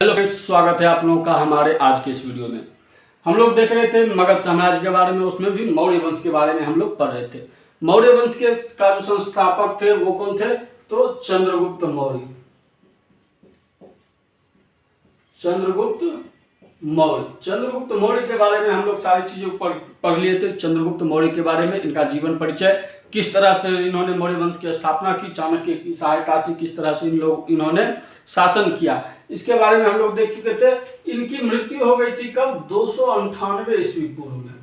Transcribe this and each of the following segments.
Hello friends, स्वागत है आप लोगों का हमारे आज के इस वीडियो में। हम लोग देख रहे थे मगध साम्राज्य के बारे में, उसमें भी मौर्य वंश के बारे में हम लोग पढ़ रहे थे। मौर्य वंश के का जो संस्थापक थे वो कौन थे? तो चंद्रगुप्त मौर्य। चंद्रगुप्त मौर्य के बारे में हम लोग सारी चीजें पढ़ लिए थे। चंद्रगुप्त मौर्य के बारे में, इनका जीवन परिचय, किस तरह से इन्होंने मौर्य वंश की स्थापना की, चाणक्य की सहायता से किस तरह से इन्होंने शासन किया, इसके बारे में हम लोग देख चुके थे। इनकी मृत्यु हो गई थी कब? 298 ईस्वी पूर्व में।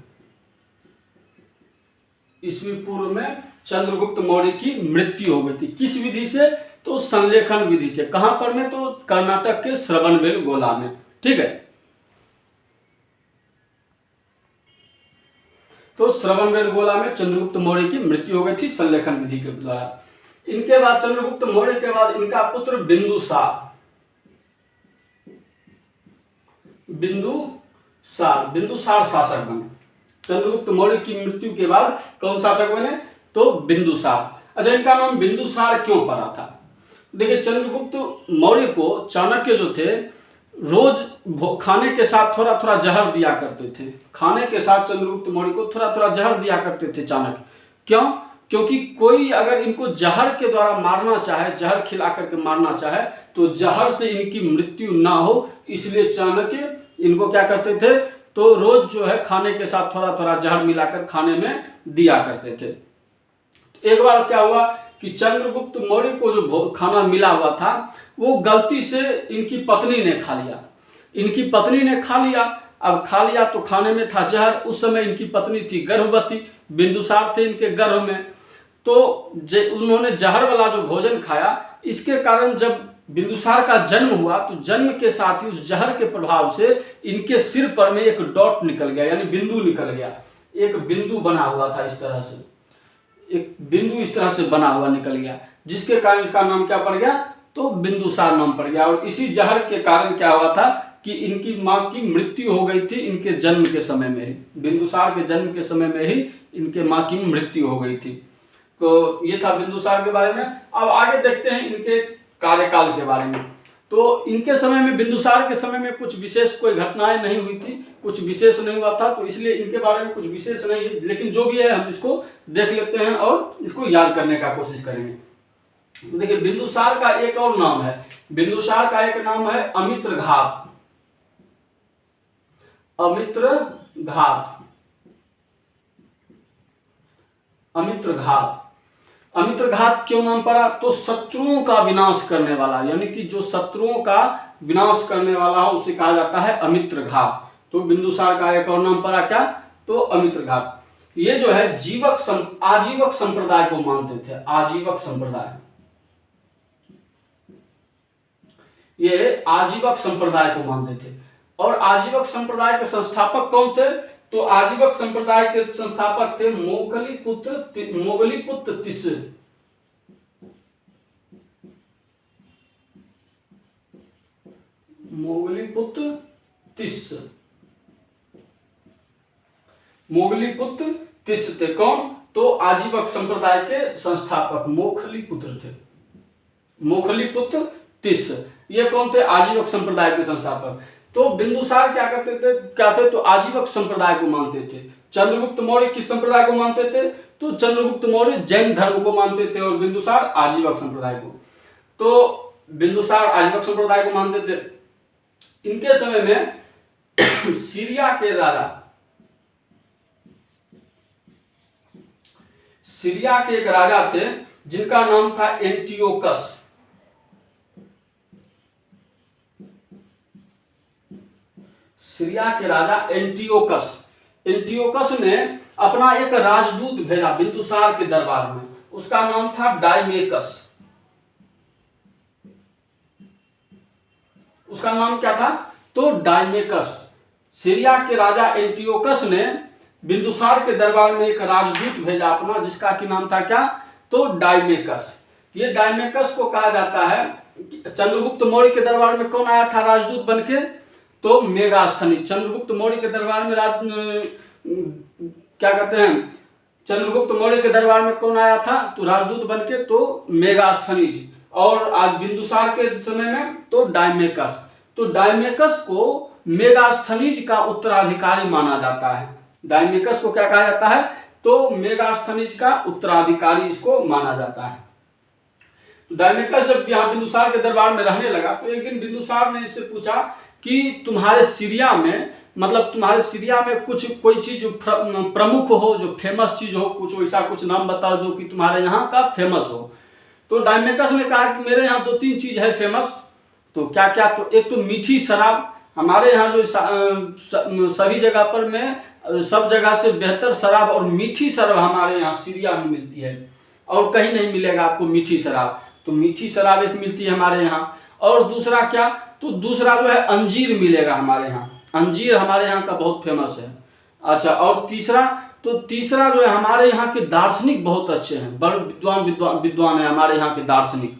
ईस्वी पूर्व में चंद्रगुप्त मौर्य की मृत्यु हो गई थी। किस विधि से? तो संलेखन विधि से। कहां पर में? तो कर्नाटक के श्रवणबेलगोला में। ठीक है, तो श्रवणबेलगोला में चंद्रगुप्त मौर्य की मृत्यु हो गई थी संलेखन विधि के द्वारा। इनके बाद चंद्रगुप्त मौर्य के बाद इनका पुत्र बिंदुसार शासक बने। चंद्रगुप्त मौर्य की मृत्यु के बाद कौन शासक बने? तो बिंदुसार। अच्छा, इनका नाम बिंदुसार क्यों पड़ा था? देखिए, चंद्रगुप्त मौर्य को चाणक्य जो थे रोज खाने के साथ थोड़ा थोड़ा जहर दिया करते थे। खाने के साथ चंद्रगुप्त मौर्य को थोड़ा थोड़ा जहर दिया करते थे चाणक्य। क्यों? क्योंकि कोई अगर इनको जहर के द्वारा मारना चाहे, जहर खिला करके मारना चाहे, तो जहर से इनकी मृत्यु ना हो, इसलिए चाणक्य इनको क्या करते थे? तो रोज जो है खाने के साथ थोड़ा थोड़ा जहर मिलाकर खाने में दिया करते थे। एक बार क्या हुआ कि चंद्रगुप्त मौर्य को जो खाना मिला हुआ था वो गलती से इनकी पत्नी ने खा लिया। अब खा लिया तो खाने में था जहर। उस समय इनकी पत्नी थी गर्भवती, बिंदुसार थे इनके गर्भ में। तो उन्होंने जहर वाला जो भोजन खाया, इसके कारण जब बिंदुसार का जन्म हुआ तो जन्म के साथ ही उस जहर के प्रभाव से इनके सिर पर में एक डॉट निकल गया, यानी बिंदु निकल गया। एक बिंदु बना हुआ था, इस तरह से एक बिंदु इस तरह से बना हुआ निकल गया, जिसके कारण इसका नाम क्या पड़ गया? तो बिंदुसार नाम पड़ गया। और इसी जहर के कारण क्या हुआ था कि इनकी मां की मृत्यु हो गई थी इनके जन्म के समय में ही। बिंदुसार के जन्म के समय में ही इनके मां की मृत्यु हो गई थी। तो ये था बिंदुसार के बारे में। अब आगे देखते हैं इनके कार्यकाल के बारे में। तो इनके समय में, बिंदुसार के समय में कुछ विशेष कोई घटनाएं नहीं हुई थी, कुछ विशेष नहीं हुआ था, तो इसलिए इनके बारे में कुछ विशेष नहीं है। लेकिन जो भी है हम इसको देख लेते हैं और इसको याद करने का कोशिश करेंगे। देखिए, बिंदुसार का एक और नाम है। बिंदुसार का एक नाम है अमित्रघात। अमित्रघात क्यों नाम पड़ा? तो शत्रुओं का विनाश करने वाला, यानी कि जो शत्रुओं का विनाश करने वाला हो उसे कहा जाता है अमित्रघात। तो बिंदुसार का एक और नाम पड़ा क्या? तो अमित्रघात। ये जो है आजीवक संप्रदाय को मानते थे। आजीवक संप्रदाय, ये आजीवक संप्रदाय को मानते थे। और आजीवक संप्रदाय के संस्थापक कौन थे? तो आजीवक संप्रदाय के संस्थापक थे मोगलीपुत्र तिस्स थे। कौन? तो आजीवक संप्रदाय के संस्थापक मोखलीपुत्र तिस्स। ये कौन थे? आजीवक संप्रदाय के संस्थापक। तो बिंदुसार क्या थे? तो आजीवक संप्रदाय को मानते थे। चंद्रगुप्त मौर्य किस संप्रदाय को मानते थे? तो चंद्रगुप्त मौर्य जैन धर्म को मानते थे और बिंदुसार आजीवक संप्रदाय को। तो बिंदुसार आजीवक संप्रदाय को मानते थे। इनके समय में सीरिया के एक राजा थे जिनका नाम था एंटियोकस। सीरिया के राजा एंटियोकस ने अपना एक राजदूत भेजा बिंदुसार के दरबार में। उसका नाम था डायमेकस। उसका नाम क्या था? तो डायमेकस। सीरिया के राजा एंटियोकस ने बिंदुसार के दरबार में एक राजदूत भेजा अपना, जिसका की नाम था क्या? तो डायमेकस। ये डायमेकस को कहा जाता है। चंद्रगुप्त मौर्य के दरबार में कौन आया था राजदूत बनके? तो मेगास्थनी। चंद्रगुप्त मौर्य के दरबार में क्या कहते हैं, चंद्रगुप्त मौर्य के दरबार में कौन आया था? तो राजदूत बनके तो मेगास्थनीज। और आज बिंदुसार के समय में तो डायमेकस। तो डायमेकस को मेगास्थनीज का उत्तराधिकारी माना जाता है। डायमेकस को क्या कहा जाता है? तो मेगास्थनीज का उत्तराधिकारी इसको माना जाता है। तो डायमेकस जब यहाँ बिंदुसार के दरबार में रहने लगा तो एक दिन बिंदुसार ने इससे पूछा कि तुम्हारे सीरिया में, मतलब तुम्हारे सीरिया में कुछ कोई चीज प्रमुख हो, जो फेमस चीज हो, कुछ वैसा कुछ नाम बताओ जो कि तुम्हारे यहाँ का फेमस हो। तो डायमेकस ने कहा कि मेरे यहाँ 2-3 चीज है फेमस। तो क्या क्या? तो एक तो मीठी शराब, हमारे यहाँ जो सभी जगह पर में सब जगह से बेहतर शराब और मीठी शराब हमारे यहाँ सीरिया में मिलती है, और कहीं नहीं मिलेगा आपको मीठी शराब। तो मीठी शराब एक मिलती है हमारे यहाँ। और दूसरा क्या? तो दूसरा जो है अंजीर मिलेगा हमारे यहाँ, अंजीर हमारे यहाँ का बहुत फेमस है। अच्छा, और तीसरा जो है हमारे यहाँ के दार्शनिक बहुत अच्छे हैं, बड़े विद्वान है हमारे यहाँ के दार्शनिक,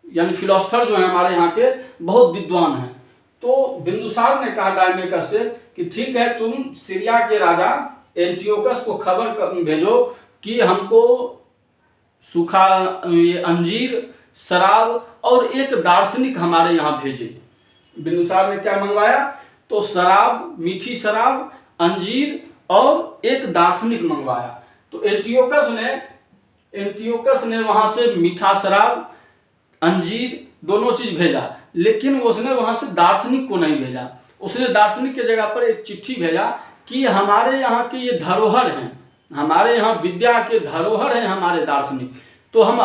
यानी फिलोसफर जो है हमारे यहाँ के बहुत विद्वान हैं। तो बिंदुसार ने कहा डायमेकस से कि ठीक है, तुम सीरिया के राजा एंटियोकस को खबर भेजो कि हमको सूखा ये अंजीर, शराब और एक दार्शनिक हमारे यहाँ भेजे। बिंदुसार ने क्या मंगवाया? तो शराब, मीठी शराब, अंजीर और एक दार्शनिक मंगवाया। तो एंटियोकस ने वहां से मीठा शराब, अंजीर दोनों चीज भेजा, लेकिन उसने वहां से दार्शनिक को नहीं भेजा। उसने दार्शनिक की जगह पर एक चिट्ठी भेजा कि हमारे यहाँ के ये धरोहर हैं, हमारे यहाँ विद्या के धरोहर हैं हमारे दार्शनिक, तो हम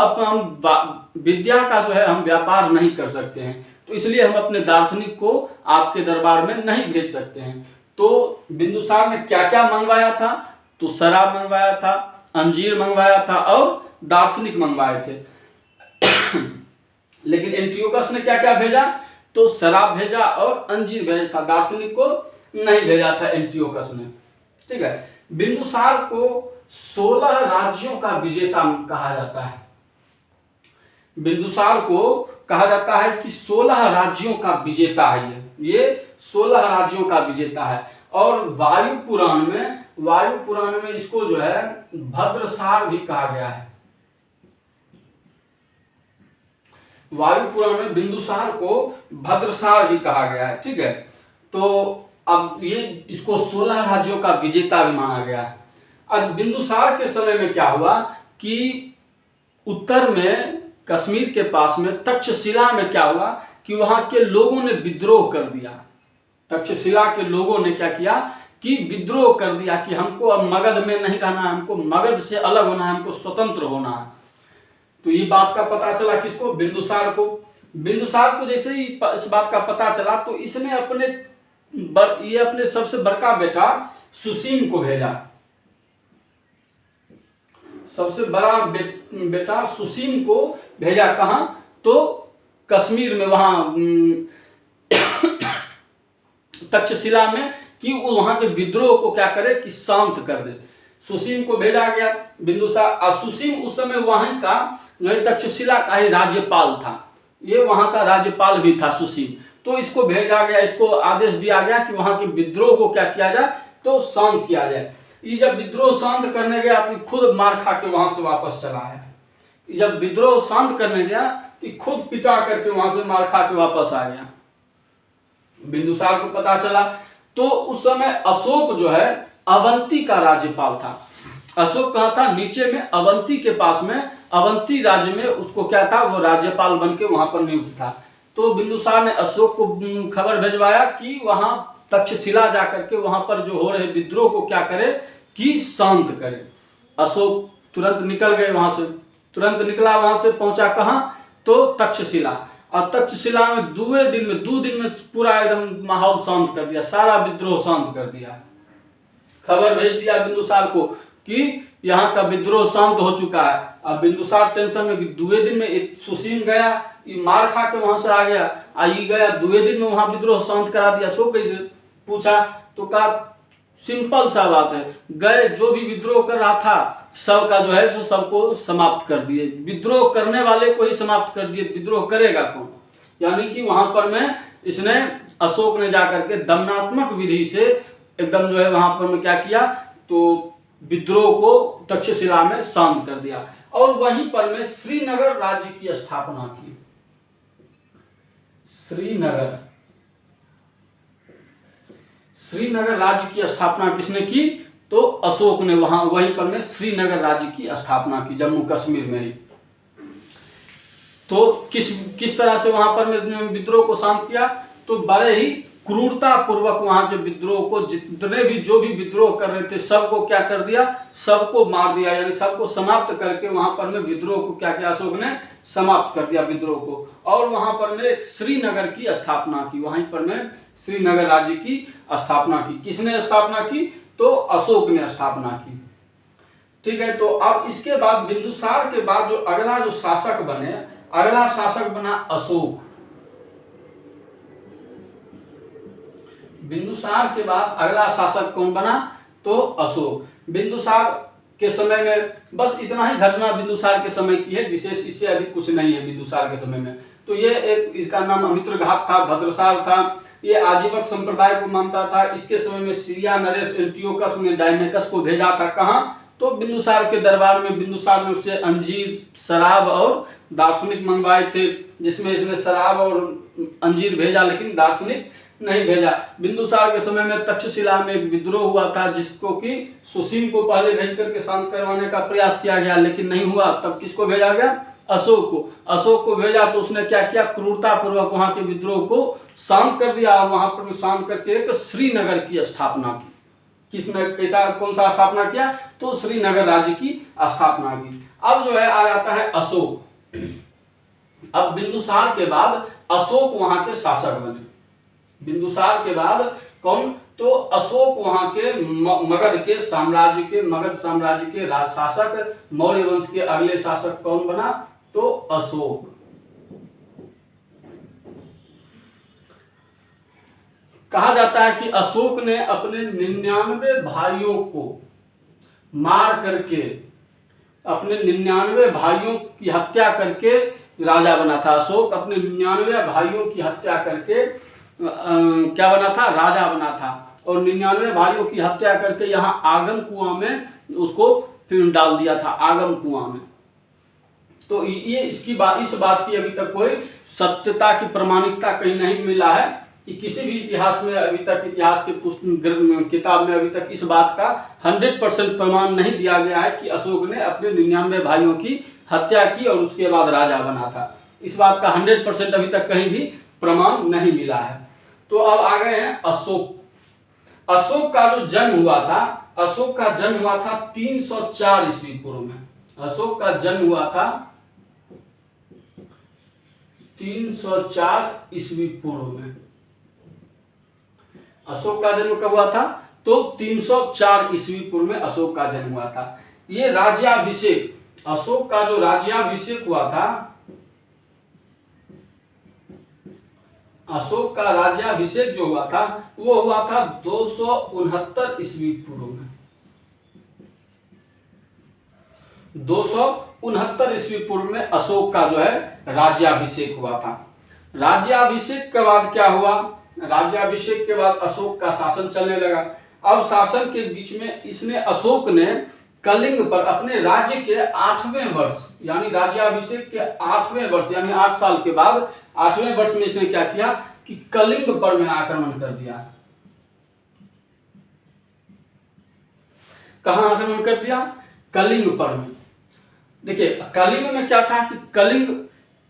विद्या का जो है हम व्यापार नहीं कर सकते हैं, तो इसलिए हम अपने दार्शनिक को आपके दरबार में नहीं भेज सकते हैं। तो बिंदुसार ने क्या क्या मंगवाया था? तो शराब मंगवाया था, अंजीर मंगवाया था और दार्शनिक मंगवाए थे। लेकिन एंटियोकस ने क्या क्या भेजा? तो शराब भेजा और अंजीर भेजा था, दार्शनिक को नहीं भेजा था एंटियोकस ने। ठीक है। बिंदुसार को 16 राज्यों का विजेता कहा जाता है। बिंदुसार को कहा जाता है कि 16 राज्यों का विजेता है ये 16 राज्यों का विजेता है। और वायु पुराण में इसको जो है भद्रसार भी कहा गया है। वायु पुराण में बिंदुसार को भद्रसार भी कहा गया है। ठीक है। तो अब ये इसको 16 राज्यों का विजेता भी माना गया है। अब बिंदुसार के समय में क्या हुआ कि उत्तर में कश्मीर के पास में तक्षशिला में क्या हुआ कि वहां के लोगों ने विद्रोह कर दिया। तक्षशिला के लोगों ने क्या किया कि विद्रोह कर दिया कि हमको अब मगध में नहीं रहना है, हमको मगध से अलग होना है, हमको स्वतंत्र होना है। तो ये बात का पता चला किसको? बिंदुसार को। बिंदुसार को जैसे ही इस बात का पता चला तो इसने अपने सबसे बड़का बेटा सुसीम को भेजा। सबसे बड़ा बेटा सुसीम को भेजा कहाँ? तो कश्मीर में, वहां तक्षशिला में, कि वो वहां के विद्रोह को क्या करे कि शांत कर दे। सुसीम को भेजा गया बिंदुसार। सुसीम उस समय वहीं का तक्षशिला का ही राज्यपाल था, ये वहां का राज्यपाल भी था सुसीम। तो इसको भेजा गया, इसको आदेश दिया गया कि वहां के विद्रोह को क्या किया जाए तो शांत किया जाए। ये जब विद्रोह शांत करने गया तो खुद मार खा के वहां से वापस चला है। जब विद्रोह शांत करने गया तो खुद पिटा करके वहां से मार खा के वापस आ गया। बिंदुसार को पता चला तो उस समय अशोक जो है अवंती का राज्यपाल था। अशोक कहाँ था? नीचे में अवंती के पास में, अवंती राज्य में उसको क्या था, वो राज्यपाल बन के वहां पर नियुक्त था। तो बिंदुसार ने अशोक को खबर भिजवाया कि वहां तक्षशिला जाकर के वहां पर जो हो रहे विद्रोह को क्या करे कि शांत करे। अशोक तुरंत निकल गए वहां से, तुरंत निकला, वहां से पहुंचा कहाँ? तो तक्षशिला। और तक्षशिला में 2 दिन में पूरा एकदम माहौल शांत कर दिया, सारा विद्रोह शांत कर दिया। खबर भेज दिया बिंदुसार को कि यहाँ का विद्रोह शांत हो चुका है। अब बिंदुसार टेंशन में कि 2 दिन में सुसीम गया, ये मार खा के वहां से आ गया, आई गया 2 दिन में वहां विद्रोह शांत करा दिया। सो कैसे? पूछा तो कहा सिंपल सा बात है, गए जो भी विद्रोह कर रहा था सबका जो है सो सबको समाप्त कर दिए, विद्रोह करने वाले को ही समाप्त कर दिए, विद्रोह करेगा कौन? यानी कि वहां पर में इसने, अशोक ने जाकर के दमनात्मक विधि से एकदम जो है वहां पर में क्या किया तो विद्रोह को तक्षशिला में शांत कर दिया। और वहीं पर में श्रीनगर राज्य की स्थापना की। श्रीनगर श्रीनगर राज्य की स्थापना किसने की? तो अशोक ने वहां वहीं पर में श्रीनगर राज्य की स्थापना की, जम्मू कश्मीर में ही। तो किस तरह से वहां पर में विद्रोह को शांत किया? तो बड़े ही क्रूरता पूर्वक वहां के विद्रोह को, जितने भी जो भी विद्रोह कर रहे थे सबको क्या कर दिया? सबको मार दिया, यानी सबको समाप्त करके वहां पर में विद्रोह को क्या किया? अशोक ने समाप्त कर दिया विद्रोह को, और वहां पर में श्रीनगर की स्थापना की, वहीं पर में श्रीनगर राज्य की स्थापना की। किसने स्थापना की? तो अशोक ने स्थापना की। ठीक है, तो अब इसके बाद बिंदुसार के बाद जो अगला जो शासक बने, अगला शासक बना अशोक। बिंदुसार के बाद अगला शासक कौन बना? तो अशोक। बिंदुसार के समय में बस इतना ही घटना बिंदुसार के समय की है, विशेष इससे अधिक कुछ नहीं है बिंदुसार के समय में। तो ये एक, इसका नाम अमित्रघात था, भद्रसाल था, ये आजीवक संप्रदाय को मानता था। इसके समय में सीरिया नरेश एंटियोकस ने डायमेकस को भेजा था, कहाँ? तो बिंदुसार के दरबार में। बिंदुसार ने उससे अंजीर, शराब और दार्शनिक मंगवाए थे, जिसमें इसने शराब और अंजीर भेजा लेकिन दार्शनिक नहीं भेजा। बिंदुसार के समय में तक्षशिला में एक विद्रोह हुआ था, जिसको कि सुसीम को पहले भेज करके शांत करवाने का प्रयास किया गया, लेकिन नहीं हुआ। तब किसको भेजा गया? अशोक को। अशोक को भेजा तो उसने क्या किया? क्रूरता पूर्वक वहां के विद्रोह को शांत कर दिया, और वहां पर शांत करके एक श्रीनगर की स्थापना की। किसने कौन सा स्थापना किया? तो श्रीनगर राज्य की स्थापना की। अब जो है आ जाता है अशोक। अब बिंदुसार के बाद अशोक वहां के शासक बने। बिंदुसार के बाद कौन? तो अशोक वहां के मगध साम्राज्य के शासक, मौर्य वंश के अगले शासक कौन बना? तो अशोक। कहा जाता है कि अशोक ने अपने 99 भाइयों को मार करके, अपने 99 भाइयों की हत्या करके राजा बना था। अशोक अपने 99 भाइयों की हत्या करके क्या बना था? राजा बना था। और 99 भाइयों की हत्या करके यहाँ आगम कुआं में उसको फिर डाल दिया था, आगम कुआं में। तो ये इस बात की अभी तक कोई सत्यता की प्रमाणिकता कहीं नहीं मिला है कि किसी भी इतिहास में अभी तक, इतिहास के किताब में अभी तक इस बात का 100% प्रमाण नहीं दिया गया है कि अशोक ने अपने 99 भाइयों की हत्या की और उसके बाद राजा बना था। इस बात का 100% अभी तक कहीं भी प्रमाण नहीं मिला है। तो अब आ गए हैं अशोक। अशोक का जो जन्म हुआ था, अशोक का जन्म हुआ था 304 ईस्वी पूर्व में। अशोक का जन्म हुआ था 304 ईस्वी पूर्व में। अशोक का जन्म कब हुआ था? तो 304 ईस्वी पूर्व में अशोक का जन्म हुआ था। ये राज्याभिषेक, अशोक का जो राज्याभिषेक हुआ था, अशोक का राज्याभिषेक जो हुआ था वो हुआ था 269 ईस्वी पूर्व में। 269 ईस्वी पूर्व में अशोक का जो है राज्याभिषेक हुआ था। राज्याभिषेक के बाद क्या हुआ? राज्याभिषेक के बाद अशोक का शासन चलने लगा। अब शासन के बीच में इसने, अशोक ने कलिंग पर अपने राज्य के 8वें वर्ष, यानी राज्याभिषेक के 8वें वर्ष यानी 8 साल के बाद 8वें वर्ष में इसने क्या किया कि कलिंग पर में आक्रमण कर दिया। कहां आक्रमण कर दिया? कलिंग पर में। देखिए कलिंग में क्या था कि कलिंग,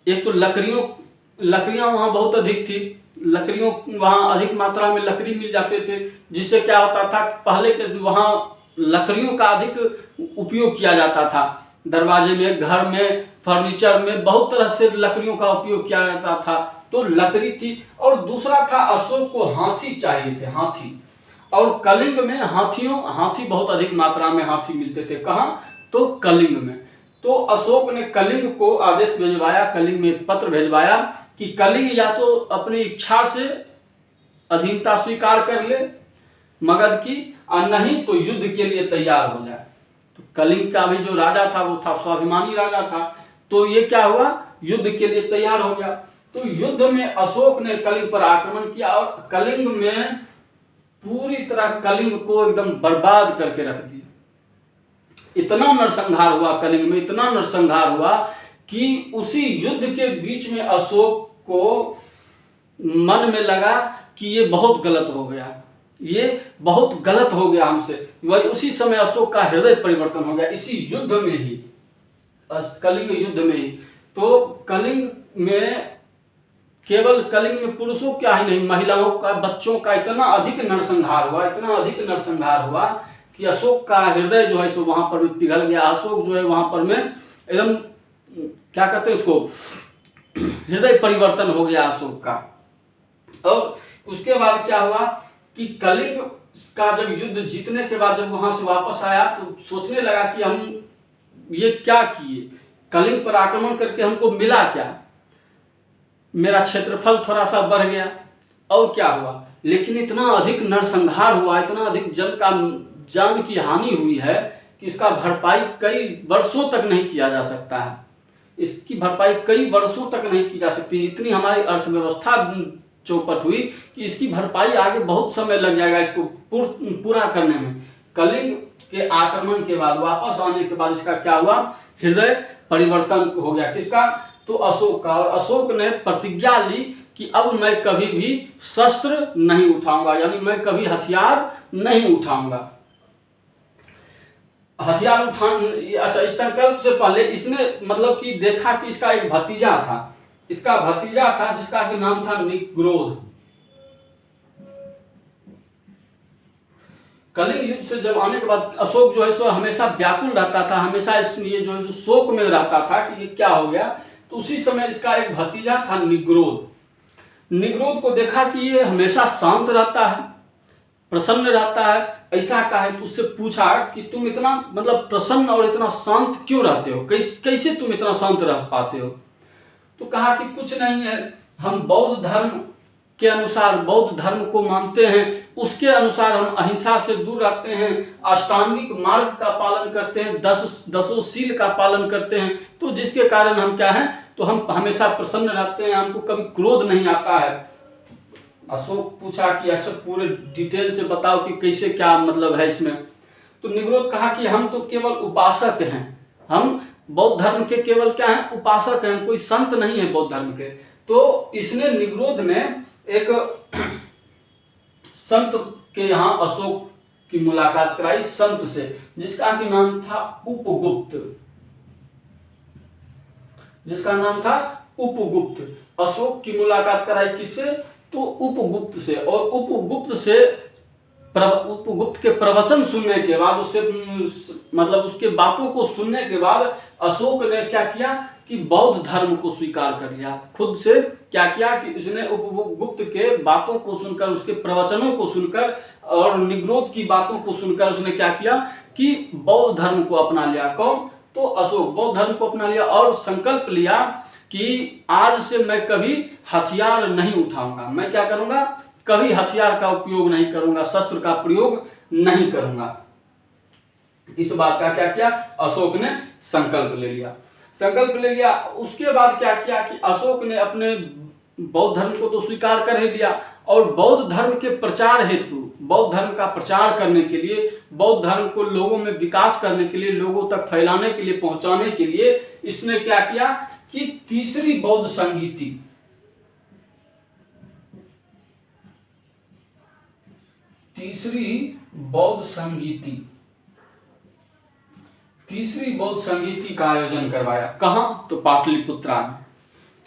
एक तो लकड़ियां वहां बहुत अधिक थी, लकड़ियों वहां अधिक मात्रा में लकड़ी मिल जाते थे, जिससे क्या होता था पहले के वहां लकड़ियों का अधिक उपयोग किया जाता था। दरवाजे में, घर में, फर्नीचर में बहुत तरह से लकड़ियों का उपयोग किया जाता था। तो लकड़ी थी, और दूसरा था अशोक को हाथी चाहिए थे, हाथी। और कलिंग में हाथी बहुत अधिक मात्रा में हाथी मिलते थे। कहाँ? तो कलिंग में। तो अशोक ने कलिंग को आदेश भिजवाया, कलिंग में एक पत्र भिजवाया कि कलिंग या तो अपनी इच्छा से अधीनता स्वीकार कर ले मगध की, और नहीं तो युद्ध के लिए तैयार हो जाए। तो कलिंग का भी जो राजा था वो था स्वाभिमानी राजा था, तो ये क्या हुआ? युद्ध के लिए तैयार हो गया। तो युद्ध में अशोक ने कलिंग पर आक्रमण किया और कलिंग में पूरी तरह कलिंग को एकदम बर्बाद करके रख दिया। इतना नरसंहार हुआ कलिंग में, इतना नरसंहार हुआ कि उसी युद्ध के बीच में अशोक को मन में लगा कि ये बहुत गलत हो गया, ये बहुत गलत हो गया हमसे। वही उसी समय अशोक का हृदय परिवर्तन हो गया, इसी युद्ध में ही, कलिंग युद्ध में ही। तो कलिंग में, केवल कलिंग में पुरुषों क्या ही नहीं, महिलाओं का, बच्चों का इतना अधिक नरसंहार हुआ, इतना अधिक नरसंहार हुआ कि अशोक का हृदय जो है सो वहां पर पिघल गया। अशोक जो है वहां पर में एकदम क्या कहते हैं उसको, हृदय परिवर्तन हो गया अशोक का। और उसके बाद क्या हुआ कि कलिंग का जब युद्ध जीतने के बाद जब वहां से वापस आया तो सोचने लगा कि हम ये क्या किए, कलिंग पर आक्रमण करके हमको मिला क्या, मेरा क्षेत्रफल थोड़ा सा बढ़ गया और क्या हुआ, लेकिन इतना अधिक नरसंहार हुआ, इतना अधिक जान की हानि हुई है कि इसका भरपाई कई वर्षों तक नहीं किया जा सकता है। इसकी भरपाई कई वर्षों तक नहीं की जा सकती। इतनी हमारी अर्थव्यवस्था चौपट हुई कि इसकी भरपाई आगे बहुत समय लग जाएगा इसको पूरा करने में। कलिंग के आक्रमण के बाद, वापस आने के बाद इसका क्या हुआ, हृदय परिवर्तन हो गया। किसका, तो अशोक का। और अशोक ने प्रतिज्ञा ली कि अब मैं कभी भी शस्त्र नहीं उठाऊंगा, यानी मैं कभी हथियार नहीं उठाऊंगा। हथियार अच्छा, इस संकल्प से पहले इसने मतलब कि देखा कि इसका एक भतीजा था, इसका भतीजा था जिसका कि नाम था निग्रोध। कलिंग युद्ध से जब आने के बाद अशोक जो है सो हमेशा व्याकुल रहता था, हमेशा इसलिए जो है सो शोक में रहता था कि ये क्या हो गया। तो उसी समय इसका एक भतीजा था निग्रोध। निग्रोध को देखा कि ये हमेशा शांत रहता है, प्रसन्न रहता है, ऐसा का है। तो उससे पूछा कि तुम इतना मतलब प्रसन्न और इतना शांत क्यों रहते हो, कैसे तुम इतना शांत रह पाते हो। तो कहा कि कुछ नहीं है, हम बौद्ध धर्म के अनुसार, बौद्ध धर्म को मानते हैं, उसके अनुसार हम अहिंसा से दूर रहते हैं, अष्टांगिक मार्ग का पालन करते हैं, दसों शील का पालन करते हैं। तो जिसके कारण हम क्या हैं, तो हम हमेशा प्रसन्न रहते हैं, हमको कभी क्रोध नहीं आता है। अशोक पूछा कि अच्छा पूरे डिटेल से बताओ कि कैसे क्या मतलब है इसमें। तो निग्रोध कहा कि हम तो केवल उपासक हैं, हम बौद्ध धर्म के केवल क्या हैं, उपासक हैं, कोई संत नहीं है बौद्ध धर्म के। तो इसने, निग्रोध ने एक संत के यहाँ अशोक की मुलाकात कराई, संत से, जिसका कि नाम था उपगुप्त, जिसका नाम था उपगुप्त। अशोक की मुलाकात कराई किससे, तो उपगुप्त से। और उपगुप्त के प्रवचन सुनने के बाद, उससे मतलब उसके बातों को सुनने के बाद अशोक ने क्या किया कि बौद्ध धर्म को स्वीकार कर लिया। खुद से क्या किया कि उसने उपगुप्त के बातों को सुनकर, उसके प्रवचनों को सुनकर और निग्रोध की बातों को सुनकर उसने क्या किया कि बौद्ध धर्म को अपना लिया। कौन, तो अशोक बौद्ध धर्म को अपना लिया और संकल्प लिया कि आज से मैं कभी हथियार नहीं उठाऊंगा, मैं क्या करूंगा, कभी हथियार का उपयोग नहीं करूंगा, शस्त्र का प्रयोग नहीं करूंगा। इस बात का क्या किया, अशोक ने संकल्प ले लिया, संकल्प ले लिया। उसके बाद क्या किया कि अशोक ने अपने बौद्ध धर्म को तो स्वीकार कर ही लिया, और बौद्ध धर्म के प्रचार हेतु, बौद्ध धर्म का प्रचार करने के लिए, बौद्ध धर्म को लोगों में विकास करने के लिए, लोगों तक फैलाने के लिए, पहुंचाने के लिए इसने क्या किया कि तीसरी बौद्ध संगीति, तीसरी बौद्ध संगीति का आयोजन करवाया। कहां, तो पाटलिपुत्रा में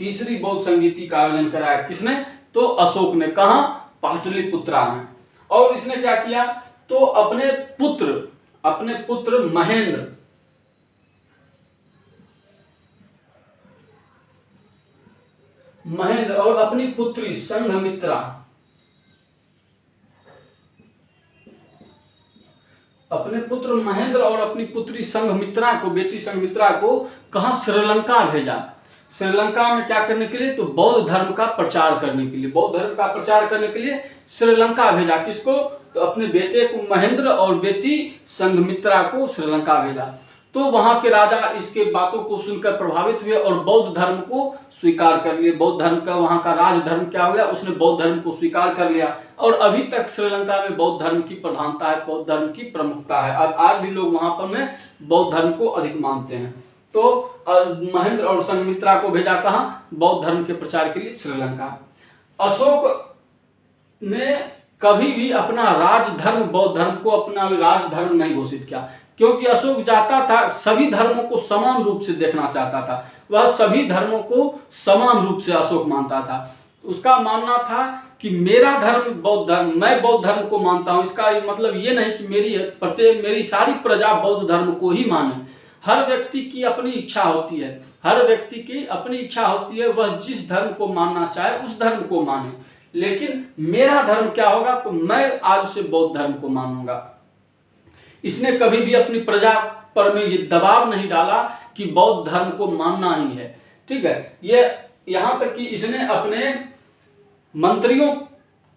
तीसरी बौद्ध संगीति का आयोजन कराया। किसने, तो अशोक ने। कहां, पाटलिपुत्रा में। और इसने क्या किया, तो अपने पुत्र महेंद्र और अपनी पुत्री संघमित्रा, अपने पुत्र महेंद्र और अपनी पुत्री संघमित्रा को, बेटी संघमित्रा को कहां, श्रीलंका भेजा। श्रीलंका में क्या करने के लिए, तो बौद्ध धर्म का प्रचार करने के लिए, बौद्ध धर्म का प्रचार करने के लिए श्रीलंका भेजा। किसको, तो अपने बेटे को महेंद्र और बेटी संघमित्रा को श्रीलंका भेजा। तो वहां के राजा इसके बातों को सुनकर प्रभावित हुए और बौद्ध धर्म को स्वीकार कर लिए। बौद्ध धर्म का वहां का राजधर्म क्या हो गया, उसने बौद्ध धर्म को स्वीकार कर लिया। और अभी तक श्रीलंका में बौद्ध धर्म की प्रधानता है, बौद्ध धर्म की प्रमुखता है। अब आज भी लोग वहां पर में बौद्ध धर्म को अधिक मानते हैं। तो महेंद्र और संघमित्रा को भेजा कहां, बौद्ध धर्म के प्रचार के लिए श्रीलंका। अशोक ने कभी भी अपना राजधर्म बौद्ध धर्म को अपना राजधर्म नहीं घोषित किया, क्योंकि अशोक चाहता था सभी धर्मों को समान रूप से देखना चाहता था। वह सभी धर्मों को समान रूप से अशोक मानता था। उसका मानना था कि मेरा धर्म बौद्ध धर्म, मैं बौद्ध धर्म को मानता हूँ। इसका मतलब ये नहीं कि मेरी सारी प्रजा बौद्ध धर्म को ही माने। हर व्यक्ति की अपनी इच्छा होती है, हर व्यक्ति की अपनी इच्छा होती है, वह जिस धर्म को मानना चाहे उस धर्म को माने। लेकिन मेरा धर्म क्या होगा, तो मैं आज से बौद्ध धर्म को मानूंगा। इसने कभी भी अपनी प्रजा पर में ये दबाव नहीं डाला कि बौद्ध धर्म को मानना ही है। ठीक है, ये यहाँ तक कि इसने अपने मंत्रियों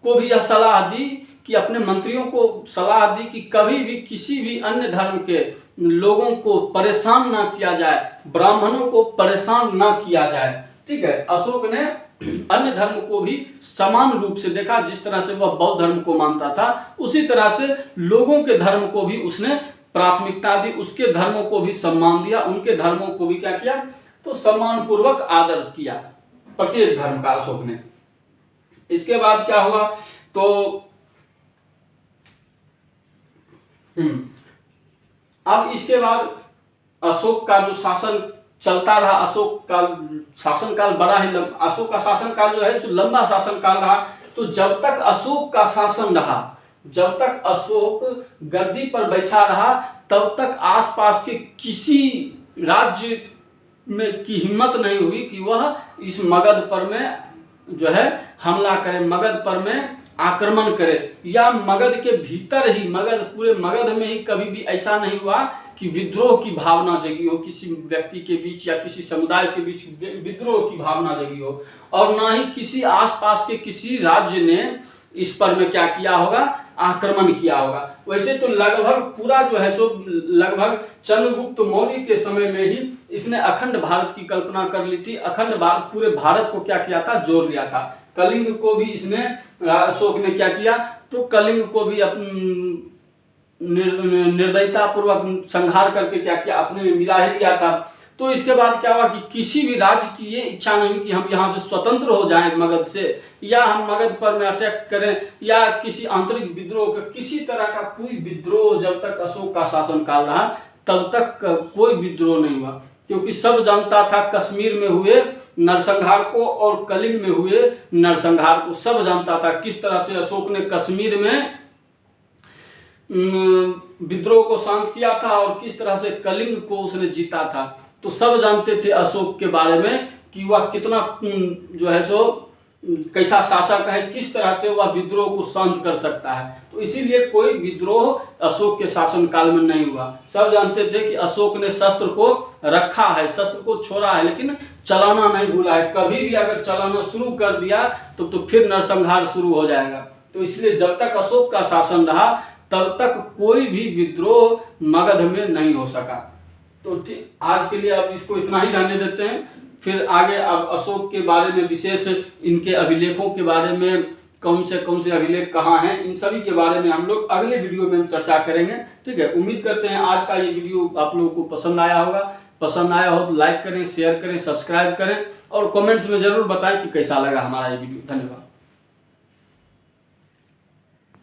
को भी यह सलाह दी कि अपने मंत्रियों को सलाह दी कि कभी भी किसी भी अन्य धर्म के लोगों को परेशान ना किया जाए, ब्राह्मणों को परेशान ना किया जाए। ठीक है, अशोक ने अन्य धर्म को भी समान रूप से देखा। जिस तरह से वह बौद्ध धर्म को मानता था, उसी तरह से लोगों के धर्म को भी उसने प्राथमिकता दी, उसके धर्मों को भी सम्मान दिया, उनके धर्मों को भी क्या किया, तो सम्मान पूर्वक आदर किया प्रत्येक धर्म का अशोक ने। इसके बाद क्या हुआ, तो अब इसके बाद अशोक का जो शासन चलता रहा, अशोक का शासनकाल बड़ा ही अशोक का शासनकाल जो है सो लंबा शासनकाल रहा। तो जब तक अशोक का शासन रहा, जब तक अशोक गद्दी पर बैठा रहा, तब तक आसपास के किसी राज्य में की हिम्मत नहीं हुई कि वह इस मगध पर में जो है हमला करे, मगध पर में आक्रमण करे, या मगध के भीतर ही, पूरे मगध में ही कभी भी ऐसा नहीं हुआ कि विद्रोह की भावना जगी हो, किसी व्यक्ति के बीच या किसी समुदाय के बीच विद्रोह की भावना जगी हो, और ना ही किसी आसपास के किसी राज्य ने इस पर में क्या किया होगा, आक्रमण किया होगा। वैसे तो लगभग पूरा जो है सो लगभग चंद्रगुप्त मौर्य के समय में ही इसने अखंड भारत की कल्पना कर ली थी। अखंड भारत, पूरे भारत को क्या किया था, जोड़ लिया था। कलिंग को भी इसने, अशोक ने क्या किया, तो कलिंग को भी निर्दयता पूर्वक संहार करके क्या किया, अपने में मिला ही लिया था। तो इसके बाद क्या हुआ कि किसी भी राज्य की ये इच्छा नहीं कि हम यहाँ से स्वतंत्र हो जाएं मगध से, या हम मगध पर में अटैक करें, या किसी आंतरिक विद्रोह का, किसी तरह का कोई विद्रोह जब तक अशोक का शासनकाल रहा तब तक कोई विद्रोह नहीं हुआ। क्योंकि सब जानता था कश्मीर में हुए नरसंहार को और कलिंग में हुए नरसंहार को, सब जानता था किस तरह से अशोक ने कश्मीर में विद्रोह को शांत किया था और किस तरह से कलिंग को उसने जीता था। तो सब जानते थे अशोक के बारे में कि वह कितना जो है सो कैसा शासक है, किस तरह से वह विद्रोह को शांत कर सकता है। तो इसीलिए कोई विद्रोह अशोक के शासनकाल में नहीं हुआ। सब जानते थे कि अशोक ने शस्त्र को रखा है, शस्त्र को छोड़ा है, लेकिन चलाना नहीं भूला है। कभी भी अगर चलाना शुरू कर दिया तो फिर नरसंहार शुरू हो जाएगा। तो इसलिए जब तक अशोक का शासन रहा तब तक कोई भी विद्रोह मगध में नहीं हो सका। तो आज के लिए अब इसको इतना ही रहने देते हैं। फिर आगे अब अशोक के बारे में विशेष, इनके अभिलेखों के बारे में, कौन से अभिलेख कहाँ हैं, इन सभी के बारे में हम लोग अगले वीडियो में चर्चा करेंगे। ठीक है, उम्मीद करते हैं आज का ये वीडियो आप लोगों को पसंद आया होगा। पसंद आया हो तो लाइक करें, शेयर करें, सब्सक्राइब करें और कमेंट्स में ज़रूर बताएं कि कैसा लगा हमारा ये वीडियो। धन्यवाद।